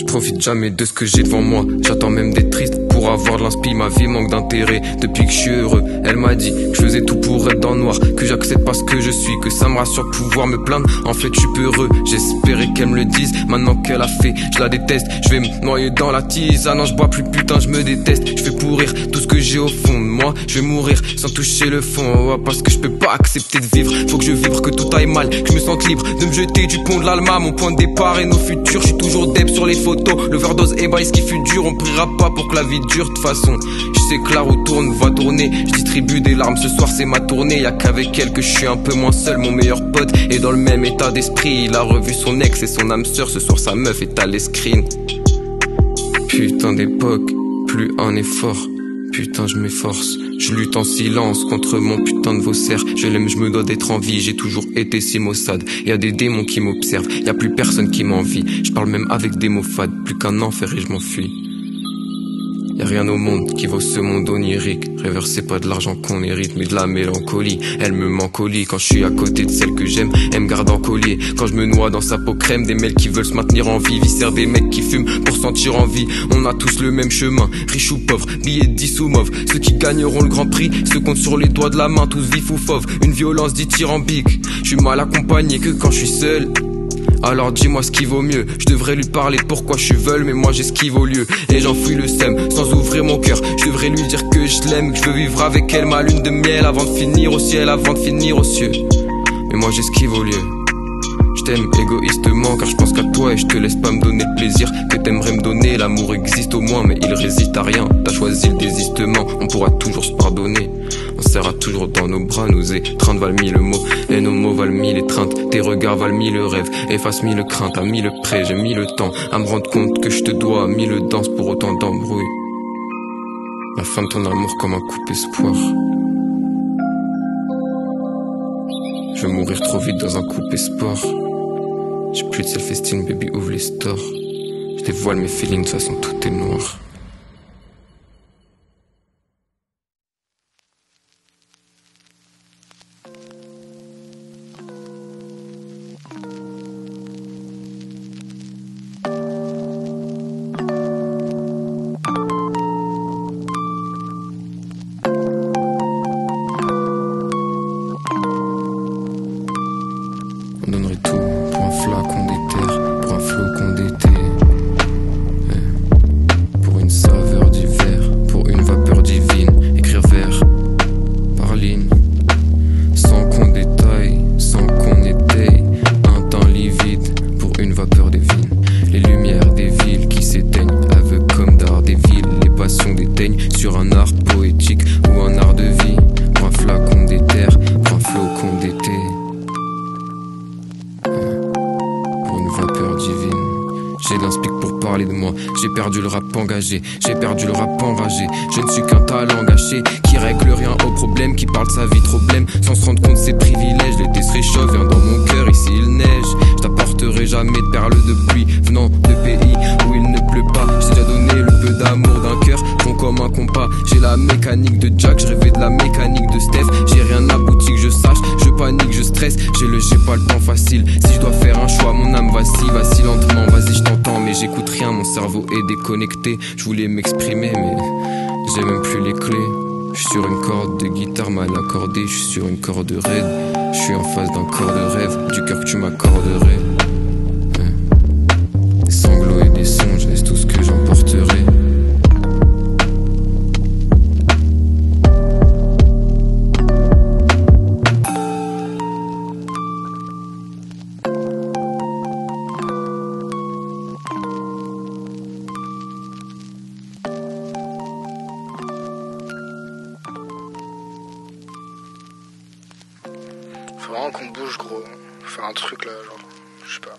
profite jamais de ce que j'ai devant moi. J'attends même d'être triste pour avoir de l'inspi. Ma vie manque d'intérêt depuis que je suis heureux. Elle m'a dit que je faisais tout pour être dans le noir, que j'accepte pas ce que je suis, que ça me rassure de pouvoir me plaindre. En fait je suis peu heureux, j'espérais qu'elle me le dise. Maintenant qu'elle a fait, je la déteste. Je vais me noyer dans la tise. Ah non je bois plus, putain je me déteste. Je fais pourrir tout ce que j'ai au fond de moi. Je vais mourir sans toucher le fond, oh, parce que je peux pas accepter de vivre. Faut que je vibre, que tout aille mal, que je me sente libre de me jeter du pont de l'Alma. Mon point de départ et nos futurs, je suis toujours deb sur les photos. L'overdose et ce qui fut dur, on priera pas pour que la vie dure. De toute façon, je sais que la roue tourne, va tourner. Je distribue des larmes, ce soir c'est ma tournée. Y'a qu'avec elle que je suis un peu moins seul. Mon meilleur pote est dans le même état d'esprit. Il a revu son ex et son âme sœur. Ce soir sa meuf est à l'escrine. Putain d'époque, plus un effort. Putain je m'efforce, je lutte en silence contre mon putain de faussaire. Je l'aime, je me dois d'être en vie, j'ai toujours été si maussade. Y'a des démons qui m'observent, y'a plus personne qui m'envie. Je parle même avec des mots fades, plus qu'un enfer et je m'enfuis. Y'a rien au monde qui vaut ce monde onirique. Rêveur c'est pas de l'argent qu'on hérite, mais de la mélancolie. Elle me mencolie quand je suis à côté de celle que j'aime. Elle me garde en collier quand je me noie dans sa peau crème. Des mecs qui veulent se maintenir en vie, viscère des mecs qui fument pour sentir en vie. On a tous le même chemin, riche ou pauvre, billets de 10 ou mauve. Ceux qui gagneront le grand prix se comptent sur les doigts de la main, tous vifs ou fauves. Une violence dithyrambique, je suis mal accompagné que quand je suis seul. Alors dis-moi ce qui vaut mieux. Je devrais lui parler de pourquoi je suis veule, mais moi j'esquive au lieu. Et j'enfuis le seum sans ouvrir mon cœur. Je devrais lui dire que je l'aime, que je veux vivre avec elle ma lune de miel avant de finir au ciel, avant de finir aux cieux. Mais moi j'esquive au lieu. Je t'aime égoïstement car je pense qu'à toi et je te laisse pas me donner le plaisir que t'aimerais me donner. L'amour existe au moins mais il résiste à rien. T'as choisi le désistement, on pourra toujours se pardonner. On serra toujours dans nos bras, nous étreindre valent mille mots. Et nos mots valent mille étreintes, tes regards valent mille rêves. Efface mille craintes, à mille près, j'ai mis le temps à me rendre compte que je te dois mille danses pour autant d'embrouilles. La fin de ton amour comme un coup espoir. Je vais mourir trop vite dans un coupe espoir. J'ai plus de self-esteem, baby, ouvre les stores. Je dévoile mes feelings, de toute façon tout est noir. On donnerait tout pour un flacon d'éther, pour un flocon d'été, pour une saveur d'hiver, pour une vapeur divine. Écrire vers par ligne, sans qu'on détaille, sans qu'on étaye. Un temps livide pour une vapeur divine. Les lumières des villes qui s'éteignent, aveugles comme d'art des villes. Les passions déteignent sur un art poétique ou un art de vie. Pour un flacon d'éther, pour un flocon d'été. Vapeur divine. J'ai l'inspic pour parler de moi. J'ai perdu le rap engagé, j'ai perdu le rap enragé. Je ne suis qu'un talent gâché qui règle rien au problème, qui parle de sa vie trop blême sans se rendre compte de ses privilèges. L'été se réchauffe, vient dans mon cœur, ici il neige. Je t'apporterai jamais de perles de pluie venant de pays où il ne pleut pas. J'ai déjà donné le peu d'amour d'un cœur rond comme un compas. J'ai la mécanique de Jack, je rêvais de la mécanique de Steph. J'ai rien abouti que je sache, je panique, je stresse. J'ai pas le temps facile. Si je dois faire un choix, mon âme vacille lentement. Vas-y je t'entends mais j'écoute rien, mon cerveau est déconnecté. Je voulais m'exprimer mais j'ai même plus les clés. Je suis sur une corde de guitare mal accordée, je suis sur une corde raide. Je suis en face d'un corps de rêve, du cœur que tu m'accorderais. Des sanglots et des songes, est tout ce que j'emporterai. Faut vraiment qu'on bouge gros. Faut faire un truc là, genre, je sais pas.